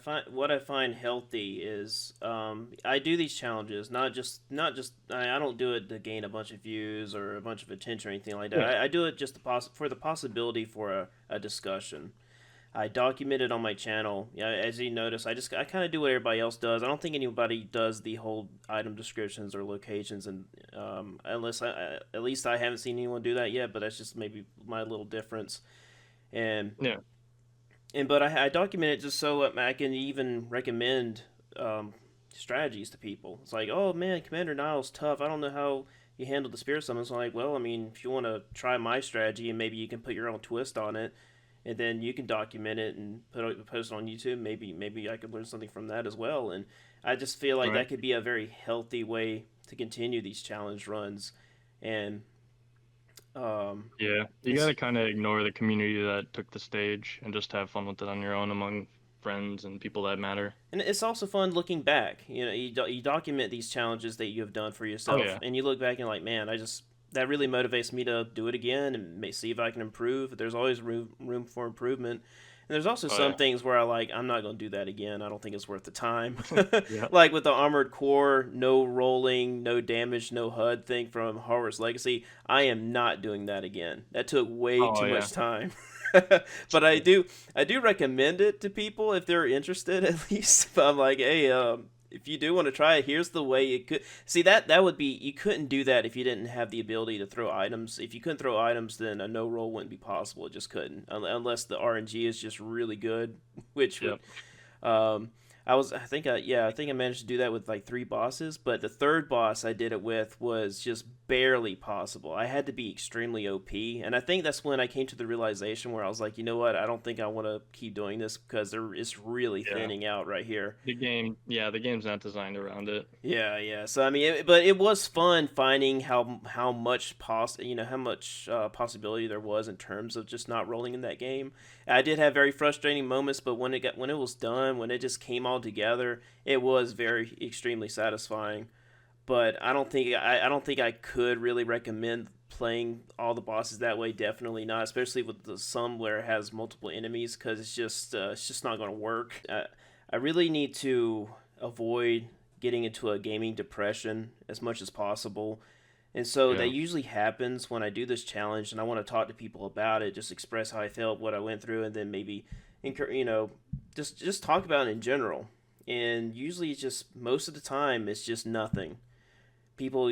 I find healthy is I do these challenges not just I don't do it to gain a bunch of views or a bunch of attention or anything like that. Yeah. I do it just for the possibility for a discussion. I document it on my channel. Yeah, as you notice, I kind of do what everybody else does. I don't think anybody does the whole item descriptions or locations, and unless at least I haven't seen anyone do that yet. But that's just maybe my little difference. And Yeah. but I document it just so I can even recommend strategies to people. It's like, oh man, Commander Nile's tough. I don't know how you handle the spirit summons. I'm like, well, I mean, if you want to try my strategy and maybe you can put your own twist on it, and then you can document it and post it on YouTube. Maybe I could learn something from that as well. And I just feel like Right. that could be a very healthy way to continue these challenge runs. And Yeah. You it's gotta kind of ignore the community that took the stage and just have fun with it on your own among friends and people that matter. And it's also fun looking back. You know, you document these challenges that you have done for Oh yourself, yeah. and you look back and like, man, I just that really motivates me to do it again and see if I can improve. There's always room for improvement. And there's also Oh some yeah. things where I'm not going to do that again. I don't think it's worth the time. Yeah. Like with the armored core, no rolling, no damage, no HUD thing from Hogwarts Legacy. I am not doing that again. That took way Oh too yeah. much time. But I do recommend it to people if they're interested at least. But I'm like, hey, if you do want to try it, here's the way it could. See that would be you couldn't do that if you didn't have the ability to throw items. If you couldn't throw items, then a no roll wouldn't be possible. It just couldn't unless the RNG is just really good, which would Yep. um, I think I managed to do that with like three bosses, but the third boss I did it with was just barely possible. I had to be extremely OP, and I think that's when I came to the realization where I was like, you know what, I don't think I want to keep doing this because it's really Yeah. thinning out right here. The game's not designed around it. Yeah, yeah. So I mean, but it was fun finding how much how much possibility there was in terms of just not rolling in that game. I did have very frustrating moments, but when it was done, when it just came all together, it was very extremely satisfying. But I don't think I could really recommend playing all the bosses that way. Definitely not, especially with the some where it has multiple enemies, because it's just not going to work. I really need to avoid getting into a gaming depression as much as possible. And so that Yeah. usually happens when I do this challenge and I want to talk to people about it, just express how I felt, what I went through, and then maybe, just talk about it in general. And usually, it's just most of the time, it's just nothing. People,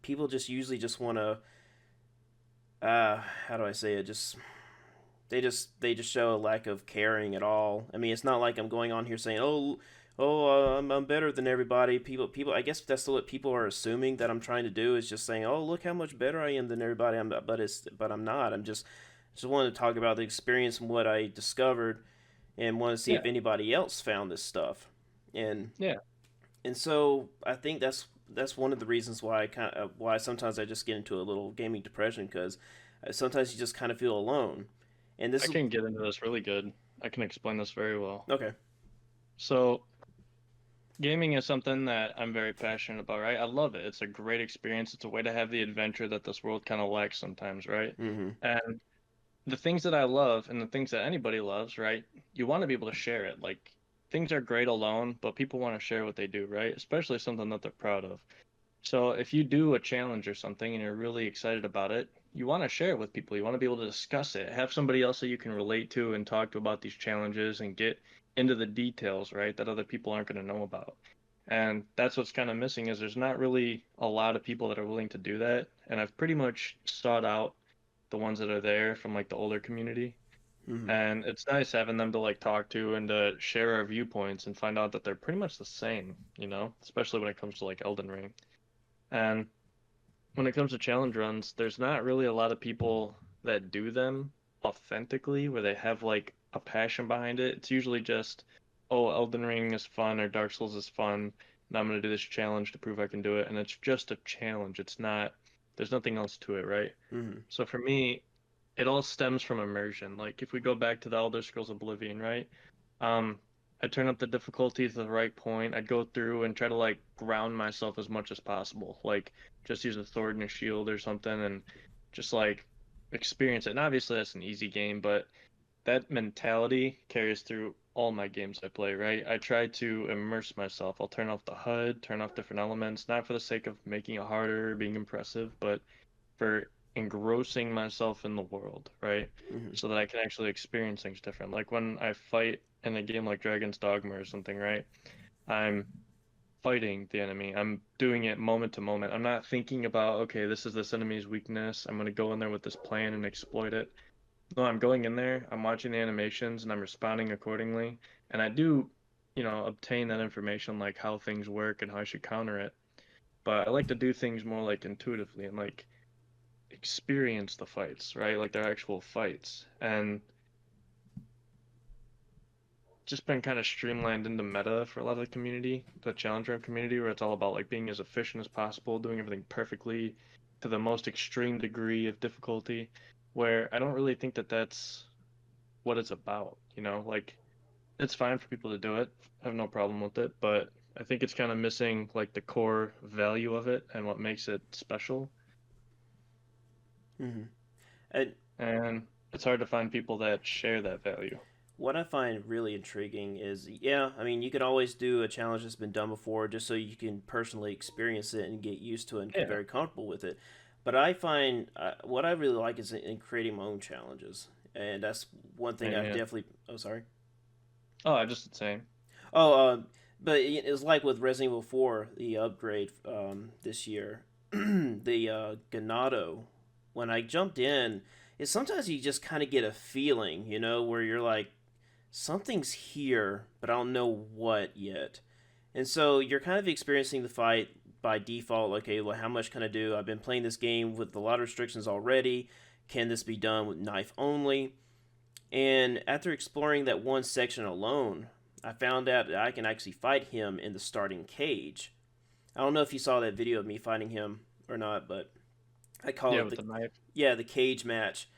people just usually just want to, how do I say it? They just show a lack of caring at all. I mean, it's not like I'm going on here saying, I'm better than everybody. People. I guess that's what people are assuming that I'm trying to do is just saying, oh, look how much better I am than everybody. But I'm not. Just wanted to talk about the experience and what I discovered, and want to see Yeah. if anybody else found this stuff. And Yeah. so I think that's one of the reasons why why sometimes I just get into a little gaming depression because sometimes you just kind of feel alone. And this I is can get into this really good. I can explain this very well. okay. So, gaming is something that I'm very passionate about, right? I love it. It's a great experience. It's a way to have the adventure that this world kind of lacks sometimes, right? Mm-hmm. And the things that I love and the things that anybody loves, right? You want to be able to share it. Like things are great alone, but people want to share what they do, right? Especially something that they're proud of. So if you do a challenge or something and you're really excited about it, you want to share it with people. You want to be able to discuss it, have somebody else that you can relate to and talk to about these challenges and get into the details, right? That other people aren't going to know about. And that's what's kind of missing is there's not really a lot of people that are willing to do that. And I've pretty much sought out the ones that are there from like the older community. Mm-hmm. And it's nice having them to like talk to and to share our viewpoints and find out that they're pretty much the same, especially when it comes to like Elden Ring. And when it comes to challenge runs, there's not really a lot of people that do them authentically, where they have like a passion behind it. It's usually just, oh, Elden Ring is fun or Dark Souls is fun, and I'm gonna do this challenge to prove I can do it. And it's just a challenge. It's not, there's nothing else to it, right? Mm-hmm. So for me, it all stems from immersion. Like if we go back to the Elder Scrolls Oblivion, right? Um, I'd turn up the difficulty to the right point. I'd go through and try to like ground myself as much as possible. Like just use a sword and a shield or something and just like experience it. And obviously that's an easy game, but that mentality carries through all my games I play, right? I try to immerse myself. I'll turn off the HUD, turn off different elements, not for the sake of making it harder or being impressive, but for engrossing myself in the world, right? Hmm. So that I can actually experience things different. Like when I fight in a game like Dragon's Dogma or something, right? I'm fighting the enemy. I'm doing it moment to moment. I'm not thinking about, okay, this is this enemy's weakness. I'm going to go in there with this plan and exploit it. No, I'm going in there, I'm watching the animations and I'm responding accordingly. And I do, obtain that information like how things work and how I should counter it. But I like to do things more like intuitively and like experience the fights, right? Like they're actual fights. And just been kind of streamlined into meta for a lot of the community, the challenger community, where it's all about like being as efficient as possible, doing everything perfectly to the most extreme degree of difficulty, where I don't really think that that's what it's about, Like it's fine for people to do it. I have no problem with it, but I think it's kind of missing like the core value of it and what makes it special. Hmm. And And it's hard to find people that share that value. what I find really intriguing is, yeah, I mean, you could always do a challenge that's been done before just so you can personally experience it and get used to it and get Yeah. very comfortable with it. But I find what I really like is in creating my own challenges. And that's one thing And I yeah. definitely. Oh, sorry. Oh, I just the same. Oh, but it was like with Resident Evil 4, the upgrade this year. The Ganado, when I jumped in, is sometimes you just kind of get a feeling, where you're like, something's here, but I don't know what yet. And so you're kind of experiencing the fight by default. Okay, well, how much can I do? I've been playing this game with a lot of restrictions already. Can this be done with knife only? And after exploring that one section alone, I found out that I can actually fight him in the starting cage. I don't know if you saw that video of me fighting him or not, but I call Yeah, it with the the knife. the cage match.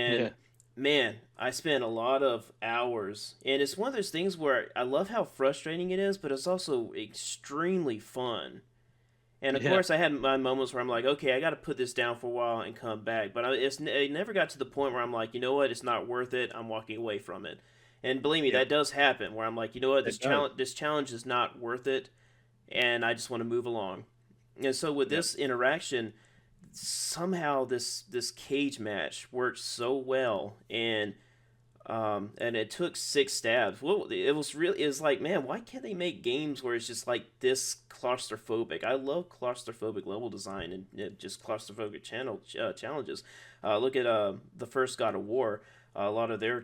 Yeah. And man, I spent a lot of hours, and it's one of those things where I love how frustrating it is, but it's also extremely fun. And of Yeah. course, I had my moments where I'm like, okay, I got to put this down for a while and come back. But it never got to the point where I'm like, you know what, it's not worth it. I'm walking away from it. And believe me, Yep. that does happen. Where I'm like, you know what, It does. this challenge is not worth it, and I just want to move along. And so with Yep. this interaction, somehow this cage match worked so well, and it took 6 stabs. Well, it was like, man, why can't they make games where it's just like this claustrophobic? I love claustrophobic level design and just claustrophobic challenges. Look at the first God of War. A lot of their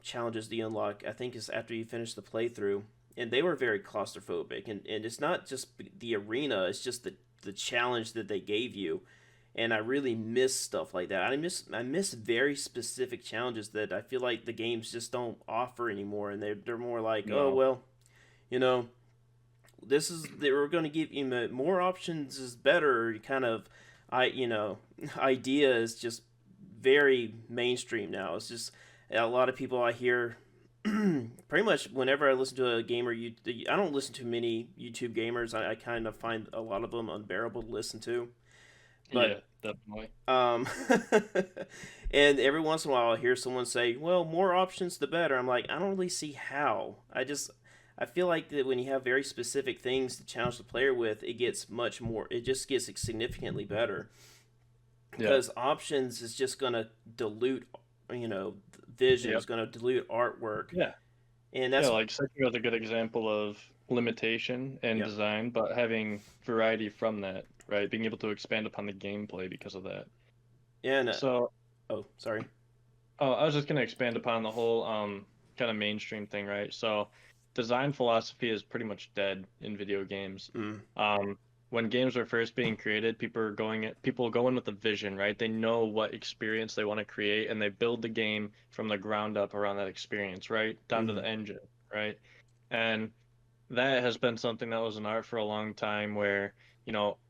challenges the unlock, I think, is after you finish the playthrough, and they were very claustrophobic. And it's not just the arena; it's just the challenge that they gave you, and I really miss stuff like that. I miss very specific challenges that I feel like the games just don't offer anymore, and they're more like, oh No. well, you know, this is they were going to give you more options is better. Kind of, idea is just very mainstream now. It's just a lot of people I hear. Pretty much whenever I listen to a gamer, I don't listen to many YouTube gamers. I kind of find a lot of them unbearable to listen to. But Yeah, definitely. um, and every once in a while, I hear someone say, "Well, more options the better." I'm like, I don't really see how. I feel like that when you have very specific things to challenge the player with, it gets much more. It just gets significantly better Yeah. because options is just gonna dilute, vision Yep. is gonna dilute artwork, Yeah. and Yeah, that's like Sekiro is a good example of limitation and yeah, design, but having variety from that, right? Being able to expand upon the gameplay because of that. and So, oh, sorry, oh, I was just gonna expand upon the whole kind of mainstream thing, right? So, design philosophy is pretty much dead in video games. mm, Um, when games were first being created, people go in with a vision, right? They know what experience they want to create, and they build the game from the ground up around that experience, right? Down to mm, the engine, right? And that has been something that was an art for a long time where,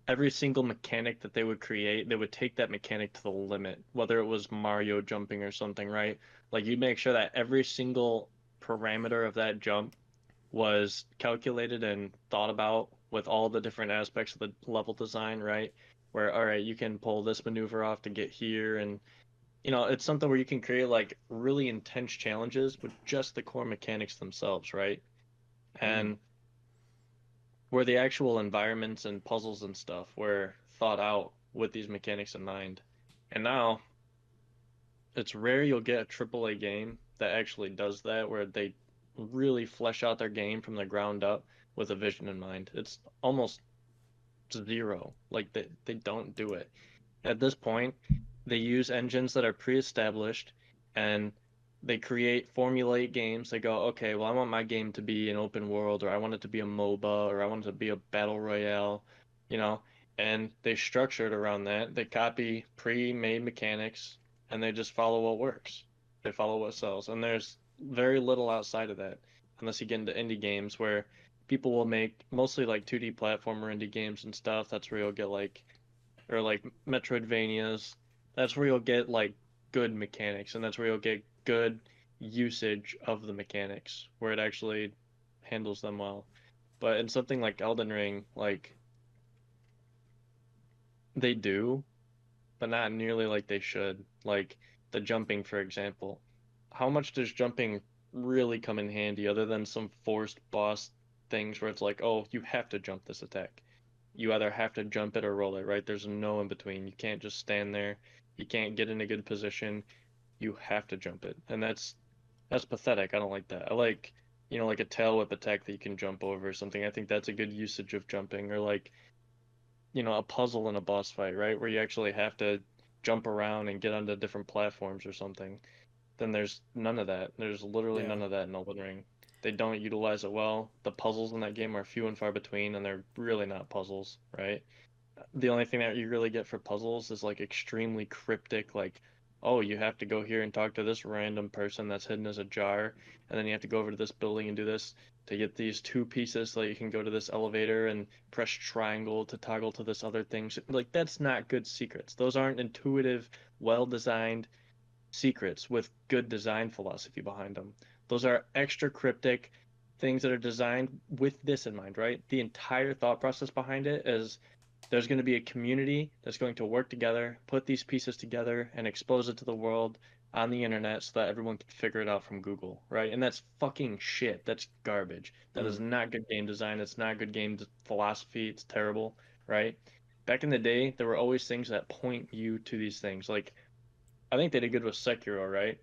every single mechanic that they would create, they would take that mechanic to the limit, whether it was Mario jumping or something, right? Like you make sure that every single parameter of that jump was calculated and thought about with all the different aspects of the level design, right? Where, all right, you can pull this maneuver off to get here and it's something where you can create like really intense challenges with just the core mechanics themselves, right? Mm. And where the actual environments and puzzles and stuff were thought out with these mechanics in mind. And now it's rare you'll get a AAA game that actually does that, where they really flesh out their game from the ground up with a vision in mind. It's almost zero. Like they don't do it. At this point, they use engines that are pre-established and they create formulate games. They go, okay, well, I want my game to be an open world, or I want it to be a MOBA, or I want it to be a battle royale, you know, and they structure it around that. They copy pre-made mechanics and they just follow what works. They follow what sells. And there's very little outside of that, unless you get into indie games where people will make mostly like 2D platformer indie games and stuff. That's where you'll get like or like Metroidvanias. That's where you'll get like good mechanics, and that's where you'll get good usage of the mechanics, where it actually handles them well. But in something like Elden Ring, like they do, but not nearly like they should. Like the jumping, for example. How much does jumping really come in handy other than some forced boss things where it's like, oh, you have to jump this attack? You either have to jump it or roll it, right? There's no in between. You can't just stand there. You can't get in a good position. You have to jump it. And that's pathetic. I don't like that. I like, like a tail whip attack that you can jump over or something. I think that's a good usage of jumping, or like, a puzzle in a boss fight, right? Where you actually have to jump around and get onto different platforms or something. Then there's none of that. There's literally Yeah. none of that in Elden Ring. They don't utilize it well. The puzzles in that game are few and far between, and they're really not puzzles, right? The only thing that you really get for puzzles is like extremely cryptic, like, oh, you have to go here and talk to this random person that's hidden as a jar, and then you have to go over to this building and do this to get these two pieces so that you can go to this elevator and press triangle to toggle to this other thing. Like, that's not good secrets. Those aren't intuitive, well-designed secrets with good design philosophy behind them. Those are extra cryptic things that are designed with this in mind, right? The entire thought process behind it is there's going to be a community that's going to work together, put these pieces together, and expose it to the world on the internet so that everyone can figure it out from Google, right? And that's fucking shit. That's garbage. That Mm. is not good game design. It's not good game philosophy. It's terrible, right? Back in the day, there were always things that point you to these things. Like, I think they did good with Sekiro, right?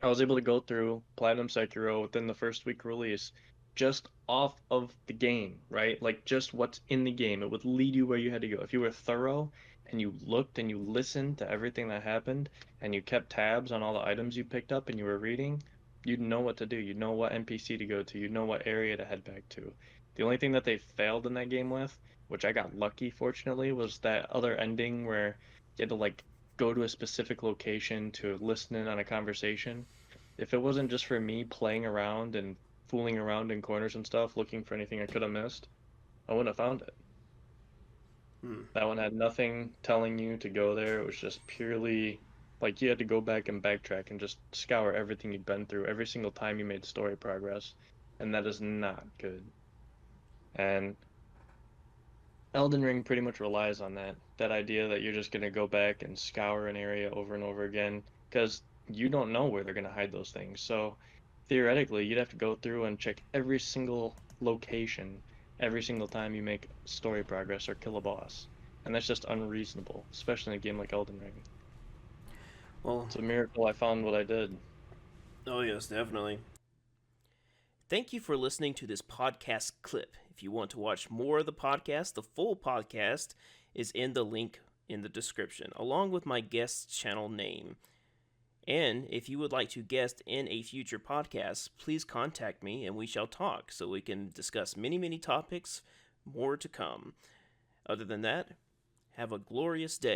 I was able to go through Platinum Sekiro within the first week release just off of the game, right? Like just what's in the game. It would lead you where you had to go. If you were thorough and you looked and you listened to everything that happened and you kept tabs on all the items you picked up and you were reading, you'd know what to do. You'd know what NPC to go to. You'd know what area to head back to. The only thing that they failed in that game with, which I got lucky fortunately, was that other ending where you had to like go to a specific location to listen in on a conversation. If it wasn't just for me playing around and fooling around in corners and stuff, looking for anything I could have missed, I wouldn't have found it. Mm. That one had nothing telling you to go there. It was just purely like you had to go back and backtrack and just scour everything you'd been through every single time you made story progress. And that is not good. And Elden Ring pretty much relies on that idea that you're just going to go back and scour an area over and over again because you don't know where they're going to hide those things. So theoretically, you'd have to go through and check every single location every single time you make story progress or kill a boss. And that's just unreasonable, especially in a game like Elden Ring. Well, It's a miracle I found what I did. oh yes, definitely. Thank you for listening to this podcast clip. If you want to watch more of the podcast, the full podcast is in the link in the description, along with my guest channel name. And if you would like to guest in a future podcast, please contact me and we shall talk so we can discuss many, many topics, more to come. Other than that, have a glorious day.